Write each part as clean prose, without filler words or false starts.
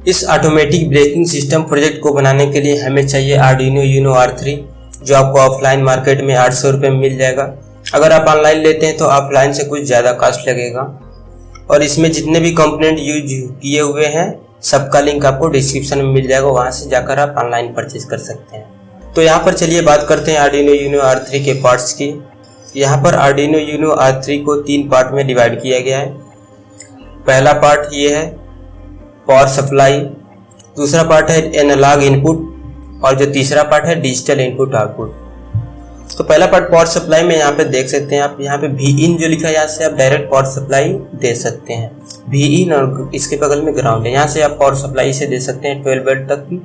इस automatic braking system project को बनाने के लिए हमें चाहिए आर्डिनो यूनो R3, जो आपको ऑफलाइन मार्केट में 800 रुपये में मिल जाएगा। अगर आप ऑनलाइन लेते हैं तो ऑफलाइन से कुछ ज़्यादा कॉस्ट लगेगा। और इसमें जितने भी कंपोनेंट यूज किए हुए हैं सबका लिंक आपको डिस्क्रिप्शन में मिल जाएगा, वहाँ से जाकर आप ऑनलाइन परचेज कर सकते हैं। तो यहाँ पर चलिए बात करते हैं आर्डिनो यूनो R3 के पार्ट्स की। यहाँ पर आर्डिनो यूनो R3 को 3 पार्ट में डिवाइड किया गया है। पहला पार्ट ये है पावर सप्लाई, दूसरा पार्ट है एनालॉग इनपुट और जो तीसरा पार्ट है डिजिटल इनपुट आउटपुट। तो पहला पार्ट पावर सप्लाई में यहाँ पे देख सकते हैं आप, यहाँ पे Vin जो लिखा है यहाँ से आप डायरेक्ट पावर सप्लाई दे सकते हैं। Vin और इसके बगल में ग्राउंड है, यहाँ से आप पावर सप्लाई से दे सकते हैं 12 वोल्ट तक की।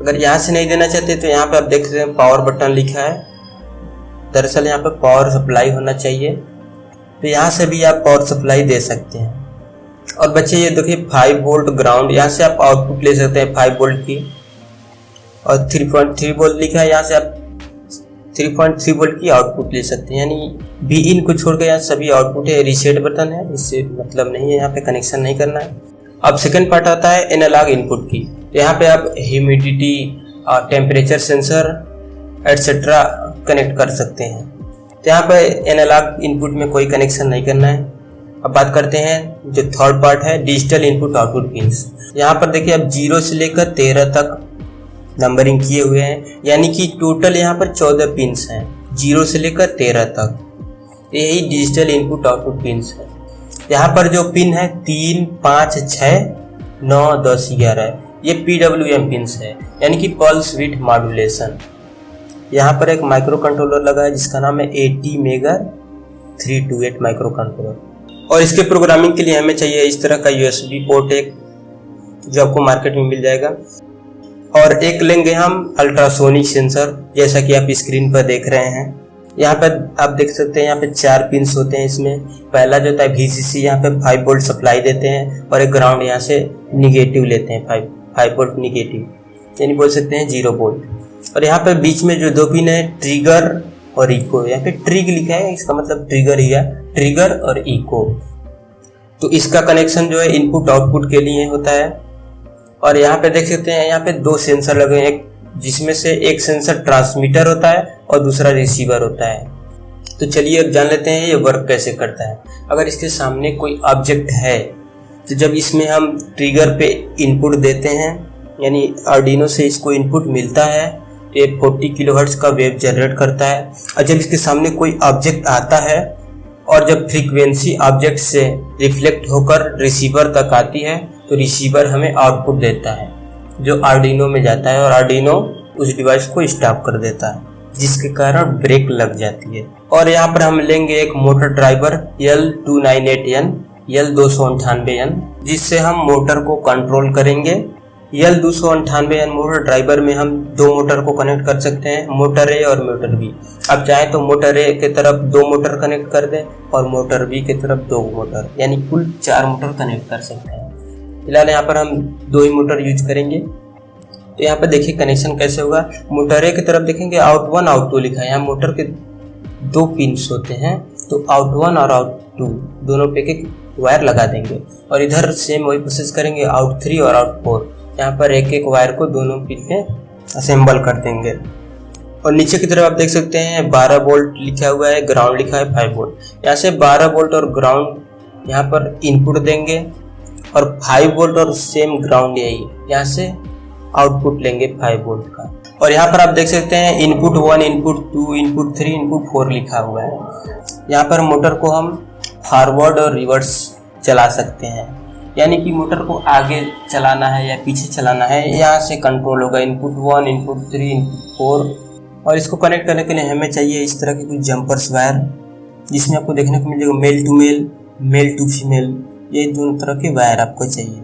अगर यहाँ से नहीं देना चाहते तो यहाँ पे आप देख सकते हैं पावर बटन लिखा है, दरअसल यहाँ पे पावर सप्लाई होना चाहिए, तो यहाँ से भी आप पावर सप्लाई दे सकते हैं। और बच्चे ये देखिए 5 वोल्ट ग्राउंड, यहाँ से आप आउटपुट ले सकते हैं 5 वोल्ट की। और 3.3 वोल्ट लिखा है, यहाँ से आप 3.3 वोल्ट की आउटपुट ले सकते हैं। यानी Vin को छोड़कर यहाँ सभी आउटपुट है। रीसेट बटन है, इससे मतलब नहीं है, यहाँ पे कनेक्शन नहीं करना है। अब सेकंड पार्ट आता है एनालॉग इनपुट की। तो यहाँ पे आप ह्यूमिडिटी और टेम्परेचर सेंसर एटसेट्रा कनेक्ट कर सकते हैं। तो यहाँ पे एनालॉग इनपुट में कोई कनेक्शन नहीं करना है। अब बात करते हैं जो थर्ड पार्ट है डिजिटल इनपुट आउटपुट पिंस। यहाँ पर देखिए आप 0 से लेकर 13 तक नंबरिंग किए हुए हैं, यानी कि टोटल यहाँ पर 14 पिंस हैं 0 से लेकर 13 तक। यही डिजिटल इनपुट आउटपुट पिंस है। यहाँ पर जो पिन है 3, 5, 6, 9, 10, 11 ये PWM पिंस है, यानी कि पल्स विड्थ मॉड्यूलेशन। यहाँ पर एक माइक्रो कंट्रोलर लगा है जिसका नाम है ATmega 328 माइक्रो कंट्रोलर। और इसके प्रोग्रामिंग के लिए हमें चाहिए इस तरह का USB पोर्ट एक, जो आपको मार्केट में मिल जाएगा। और एक लेंगे हम अल्ट्रासोनिक सेंसर, जैसा कि आप स्क्रीन पर देख रहे हैं। यहाँ पे आप देख सकते हैं यहाँ पे 4 पिंस होते हैं इसमें। पहला जो होता है VCC, यहाँ पे 5 वोल्ट सप्लाई देते हैं और एक ग्राउंड यहाँ से निगेटिव लेते हैं, 5 वोल्ट निगेटिव, यानी बोल सकते हैं 0 वोल्ट। और यहाँ पे बीच में जो 2 पिन है ट्रिगर और इको, यहाँ पे ट्रिग लिखा है, इसका मतलब ट्रिगर ही है, ट्रिगर और इको। तो इसका कनेक्शन जो है इनपुट आउटपुट के लिए होता है। और यहाँ पे देख सकते हैं यहाँ पे 2 सेंसर लगे हैं, जिसमें से एक सेंसर ट्रांसमीटर होता है और दूसरा रिसीवर होता है। तो चलिए अब जान लेते हैं ये वर्क कैसे करता है। अगर इसके सामने कोई ऑब्जेक्ट है तो जब इसमें हम ट्रिगर पे इनपुट देते हैं, यानी आर्डिनो से इसको इनपुट मिलता है, तो ये 40 किलोहर्ट्ज का वेव जनरेट करता है। और जब इसके सामने कोई ऑब्जेक्ट आता है और जब फ्रीक्वेंसी ऑब्जेक्ट से रिफ्लेक्ट होकर रिसीवर तक आती है तो रिसीवर हमें आउटपुट देता है जो आर्डिनो में जाता है और आर्डिनो उस डिवाइस को स्टॉप कर देता है, जिसके कारण ब्रेक लग जाती है। और यहाँ पर हम लेंगे एक मोटर ड्राइवर L298N, L298N, जिससे हम मोटर को कंट्रोल करेंगे। L298N मोटर ड्राइवर में हम 2 मोटर को कनेक्ट कर सकते हैं, मोटर A और मोटर B। अब चाहे तो मोटर A के तरफ 2 मोटर कनेक्ट कर दें और मोटर B के तरफ 2 मोटर, यानी कुल 4 मोटर कनेक्ट कर सकते हैं। फिलहाल यहाँ पर हम 2 ही मोटर यूज करेंगे। तो यहाँ पर देखिए कनेक्शन कैसे होगा। मोटर A की तरफ देखेंगे आउट 1 आउट 2 लिखा है। यहाँ मोटर के 2 पिंस होते हैं, तो आउट 1 और आउट 2 दोनों पे एक वायर लगा देंगे। और इधर सेम वही प्रोसेस करेंगे आउट 3 और आउट 4। यहाँ पर एक वायर को दोनों पिन पे असेंबल कर देंगे। और नीचे की तरफ आप देख सकते हैं 12 वोल्ट लिखा हुआ है, ग्राउंड लिखा है 5 वोल्ट। यहाँ से 12 वोल्ट और ग्राउंड यहाँ पर इनपुट देंगे और 5 वोल्ट और सेम ग्राउंड यही, यहाँ से आउटपुट लेंगे 5 वोल्ट का। और यहाँ पर आप देख सकते हैं इनपुट 1, इनपुट 2, इनपुट 3, इनपुट 4 लिखा हुआ है। यहाँ पर मोटर को हम फॉरवर्ड और रिवर्स चला सकते हैं, यानी कि मोटर को आगे चलाना है या पीछे चलाना है, यहाँ से कंट्रोल होगा। Input 1, input 3, input 4। और इसको कनेक्ट करने के लिए हमें चाहिए इस तरह के कुछ जंपर्स वायर, जिसमें आपको देखने को मिल जाएगा male to male, male to female, ये दोनों तरह के वायर आपको चाहिए।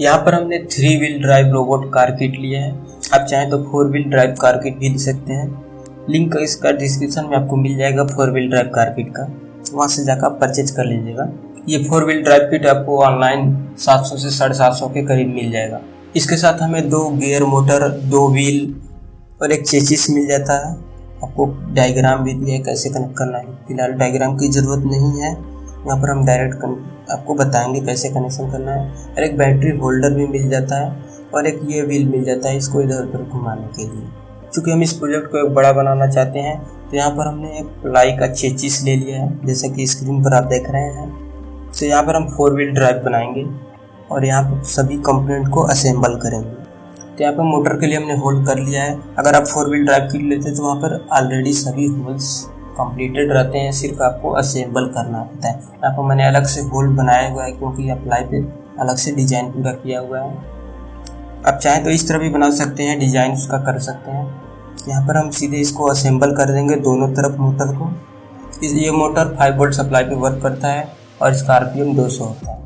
यहाँ पर हमने 3 wheel drive robot car kit लिया है। आप चाहें तो 4 व्हील ड्राइव कार किट भी ले सकते हैं। लिंक इसका डिस्क्रिप्शन में आपको मिल जाएगा 4 व्हील ड्राइव कार किट का, वहाँ से जाकर आप परचेज कर लीजिएगा। ये 4 व्हील ड्राइव किट आपको ऑनलाइन 700 से 750 के करीब मिल जाएगा। इसके साथ हमें 2 गियर मोटर, 2 व्हील और एक चेसिस मिल जाता है। आपको डायग्राम भी दिया है कैसे कनेक्ट करना है। फिलहाल डायग्राम की ज़रूरत नहीं है, यहाँ पर हम डायरेक्ट आपको बताएंगे कैसे कनेक्शन करना है। और एक बैटरी होल्डर भी मिल जाता है और एक ये व्हील मिल जाता है इसको इधर उधर घुमाने के लिए। चूँकि हम इस प्रोजेक्ट को एक बड़ा बनाना चाहते हैं तो यहाँ पर हमने एक प्लाई का चेचिस ले लिया है, जैसा कि स्क्रीन पर आप देख रहे हैं। तो यहाँ पर हम 4 व्हील ड्राइव बनाएंगे और यहाँ पर सभी कंपोनेंट को असेंबल करेंगे। तो यहाँ पर मोटर के लिए हमने होल्ड कर लिया है। अगर आप 4 व्हील ड्राइव किट लेते हैं तो वहाँ पर ऑलरेडी सभी होल्ड्स कंप्लीटेड रहते हैं, सिर्फ आपको असेंबल करना होता है। यहाँ पर मैंने अलग से होल्ड बनाया हुआ है क्योंकि अप्लाई पे अलग से डिजाइन पूरा किया हुआ है। आप चाहें तो इस तरह भी बना सकते हैं, डिजाइन उसका कर सकते हैं। यहाँ पर हम सीधे इसको असेंबल कर देंगे दोनों तरफ मोटर को। ये मोटर 5 वोल्ट सप्लाई पे वर्क करता है और इसका RPM 200 होता है।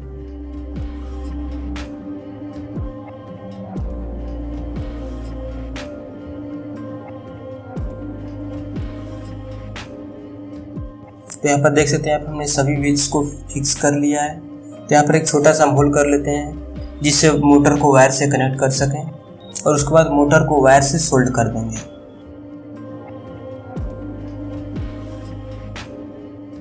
तो यहाँ पर देख सकते हैं आप हमने सभी व्हील्स को फिक्स कर लिया है। तो यहाँ पर एक छोटा सा होल कर लेते हैं जिससे मोटर को वायर से कनेक्ट कर सकें और उसके बाद मोटर को वायर से सोल्ड कर देंगे।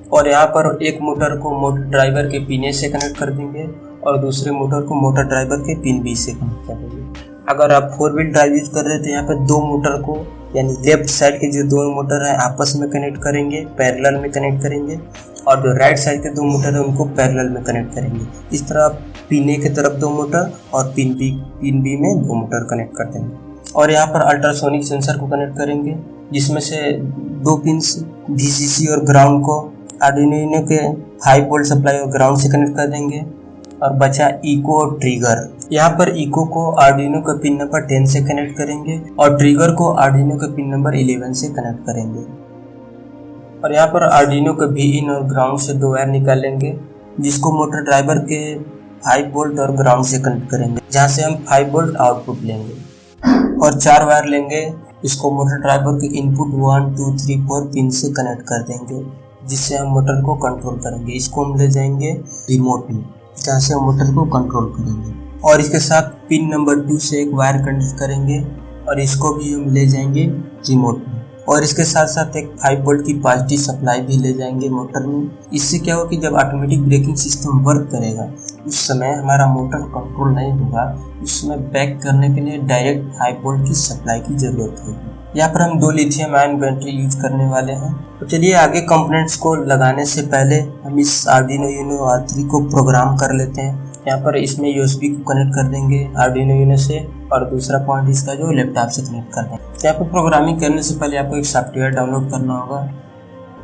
और यहाँ पर एक मोटर को मोटर ड्राइवर के पिन A से कनेक्ट कर देंगे और दूसरे मोटर को मोटर ड्राइवर के पिन B से कनेक्ट कर देंगे। अगर आप 4 व्हील ड्राइव यूज कर रहे हैं तो यहाँ पर 2 मोटर को यानी लेफ्ट साइड के जो 2 मोटर है आपस में कनेक्ट करेंगे, पैरेलल में कनेक्ट करेंगे, और जो राइट साइड के 2 मोटर है उनको पैरेलल में कनेक्ट करेंगे। इस तरह पिन A की तरफ 2 मोटर और पिन B में 2 मोटर कनेक्ट कर देंगे। और यहाँ पर अल्ट्रासोनिक सेंसर को कनेक्ट करेंगे जिसमें से 2 पिन्स VCC और ग्राउंड को आर्डिनो के 5 वोल्ट सप्लाई और ग्राउंड से कनेक्ट कर देंगे। और बचा इको और ट्रिगर। यहाँ पर इको को आर्डिनो का पिन नंबर 10 से कनेक्ट करेंगे और ट्रिगर को आर्डिनो के पिन नंबर 11 से कनेक्ट करेंगे। और यहाँ पर आर्डिनो के Vin और ग्राउंड से 2 वायर निकालेंगे जिसको मोटर ड्राइवर के 5 वोल्ट और ग्राउंड से कनेक्ट करेंगे, जहाँ से हम 5 वोल्ट आउटपुट लेंगे। और 4 वायर लेंगे, इसको मोटर ड्राइवर के इनपुट 1, 2, 3, 4 पिन से कनेक्ट कर देंगे जिससे हम मोटर को कंट्रोल करेंगे। इसको हम ले जाएंगे रिमोट में, जहाँ से हम मोटर को कंट्रोल करेंगे। और इसके साथ पिन नंबर 2 से एक वायर कनेक्ट करेंगे और इसको भी हम ले जाएंगे रिमोट में। और इसके साथ साथ एक 5 वोल्ट की पॉजिटिव सप्लाई भी ले जाएंगे मोटर में। इससे क्या होगा कि जब ऑटोमेटिक ब्रेकिंग सिस्टम वर्क करेगा उस समय हमारा मोटर कंट्रोल नहीं होगा, उसमें बैक करने के लिए डायरेक्ट 5 वोल्ट की सप्लाई की ज़रूरत होगी। यहाँ पर हम 2 लिथियम आयन बैटरी यूज करने वाले हैं। तो चलिए आगे कंपोनेंट्स को लगाने से पहले हम इस आर्डिनो यूनो R3 को प्रोग्राम कर लेते हैं। यहाँ पर इसमें USB को कनेक्ट कर देंगे आर्डिनो यूनो से और दूसरा पॉइंट इसका जो लैपटॉप से कनेक्ट कर देंगे। यहाँ पर प्रोग्रामिंग करने से पहले आपको एक सॉफ्टवेयर डाउनलोड करना होगा।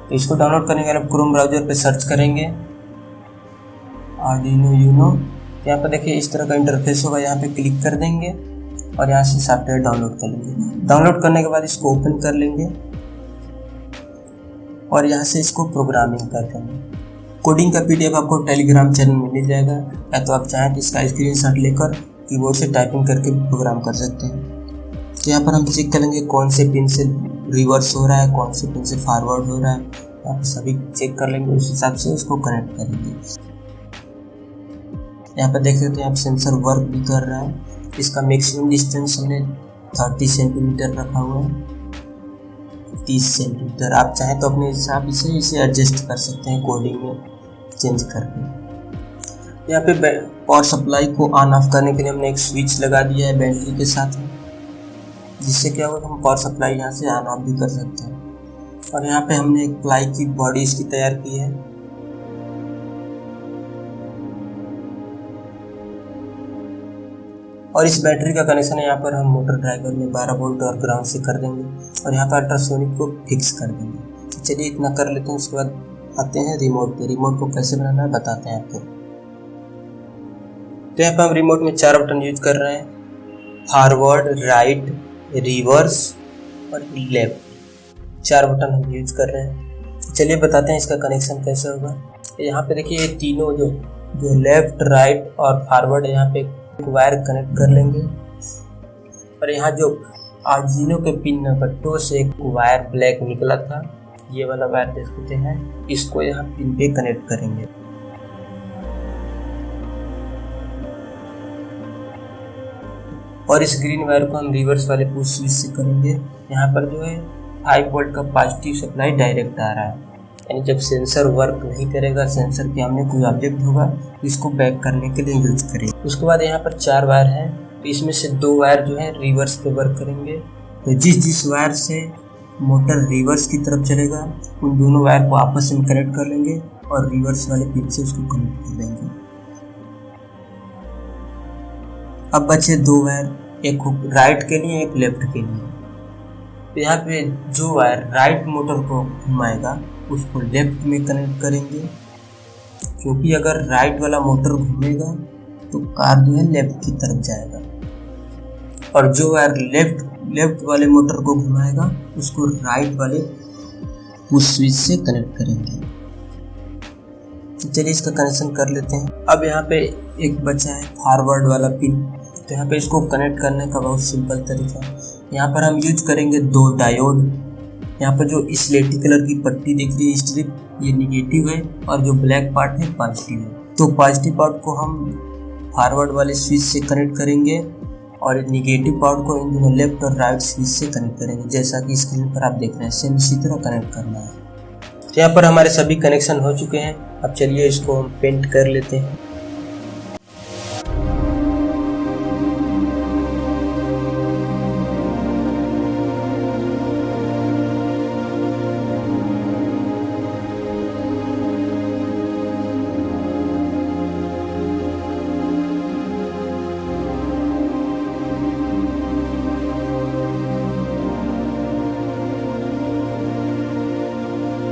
तो इसको डाउनलोड करने के लिए आप क्रोम ब्राउजर पर सर्च करेंगे आर्डिनो यूनो। यहाँ पर देखिए इस तरह का इंटरफेस होगा, यहाँ पे क्लिक कर देंगे और यहाँ से सॉफ्टवेयर डाउनलोड कर लेंगे। डाउनलोड करने के बाद इसको ओपन कर लेंगे और यहाँ से इसको प्रोग्रामिंग कर देंगे। कोडिंग का PDF आपको टेलीग्राम चैनल में मिल जाएगा, या तो आप चाहें तो इसका स्क्रीनशॉट लेकर कीबोर्ड से टाइपिंग करके प्रोग्राम कर सकते हैं। तो यहाँ पर हम चेक करेंगे कौन से पिन से रिवर्स हो रहा है, कौन से पिन से फॉरवर्ड हो रहा है, आप सभी चेक कर लेंगे, उस हिसाब से उसको कनेक्ट करेंगे। यहाँ पर देख सकते हैं आप सेंसर वर्क भी कर रहा है। इसका मैक्सिमम डिस्टेंस हमने 30 सेंटीमीटर रखा हुआ है, 30 सेंटीमीटर। आप चाहें तो अपने हिसाब से इसे एडजस्ट कर सकते हैं कोडिंग में चेंज करके। यहाँ पे पावर सप्लाई को ऑन ऑफ करने के लिए हमने एक स्विच लगा दिया है बैटरी के साथ में, जिससे क्या होगा हम पावर सप्लाई यहाँ से ऑन ऑफ भी कर सकते हैं। और यहाँ पे हमने एक प्लाई की बॉडी इसकी तैयार की है। और इस बैटरी का कनेक्शन यहाँ पर हम मोटर ड्राइवर में 12 वोल्ट और ग्राउंड से कर देंगे और यहाँ पर अल्ट्रासोनिक को फिक्स कर देंगे। तो चलिए इतना कर लेते हैं, उसके बाद आते हैं रिमोट पे। रिमोट को कैसे बनाना है बताते हैं आपको। तो यहाँ पर हम रिमोट में 4 बटन यूज कर रहे हैं, फॉरवर्ड, राइट, रिवर्स और लेफ्ट। 4 बटन हम यूज कर रहे हैं। चलिए बताते हैं इसका कनेक्शन कैसे होगा। यहाँ पे देखिए ये तीनों जो लेफ्ट, राइट और फॉरवर्ड है, यहाँ पे वायर कनेक्ट कर लेंगे। और यहाँ जो आर्डिनो के पिन नंबर 2 से एक वायर ब्लैक निकला था, ये वाला वायर देख सकते हैं, इसको यहाँ पिन पे कनेक्ट करेंगे। और इस ग्रीन वायर को हम रिवर्स वाले पुश स्विच से करेंगे। यहाँ पर जो है 5 वोल्ट का पॉजिटिव सप्लाई डायरेक्ट आ रहा है यानी जब सेंसर वर्क नहीं करेगा, सेंसर के सामने कोई ऑब्जेक्ट होगा तो इसको बैक करने के लिए यूज करेंगे। उसके बाद यहाँ पर 4 वायर हैं, तो इसमें से 2 वायर जो है रिवर्स पे वर्क करेंगे। तो जिस वायर से मोटर रिवर्स की तरफ चलेगा उन दोनों वायर को आपस में कनेक्ट कर लेंगे और रिवर्स वाले पिन से उसको कनेक्ट कर देंगे। अब बचे 2 वायर, एक राइट के लिए एक लेफ्ट के लिए। तो यहाँ पे जो वायर राइट मोटर को घुमाएगा उसको लेफ्ट में कनेक्ट करेंगे, क्योंकि अगर राइट वाला मोटर घूमेगा तो कार जो है लेफ्ट की तरफ जाएगा, और जो वायर लेफ्ट वाले मोटर को घुमाएगा उसको राइट वाले पुश स्विच से कनेक्ट करेंगे। तो चलिए इसका कनेक्शन कर लेते हैं। अब यहाँ पे एक बचा है फॉरवर्ड वाला पिन, तो यहाँ पे इसको कनेक्ट करने का बहुत सिंपल तरीका है। यहाँ पर हम यूज करेंगे 2 डायोड। यहाँ पर जो स्लेटी कलर की पट्टी दिख रही है स्ट्रिप, ये निगेटिव है और जो ब्लैक पार्ट है पॉजिटिव है। तो पॉजिटिव पार्ट को हम फॉरवर्ड वाले स्विच से कनेक्ट करेंगे और निगेटिव पार्ट को इन दोनों लेफ्ट और राइट स्विच से कनेक्ट करेंगे, जैसा कि स्क्रीन पर आप देख रहे हैं। सेम इसी तरह कनेक्ट करना है। तो यहाँ पर हमारे सभी कनेक्शन हो चुके हैं। अब चलिए इसको हम पेंट कर लेते हैं।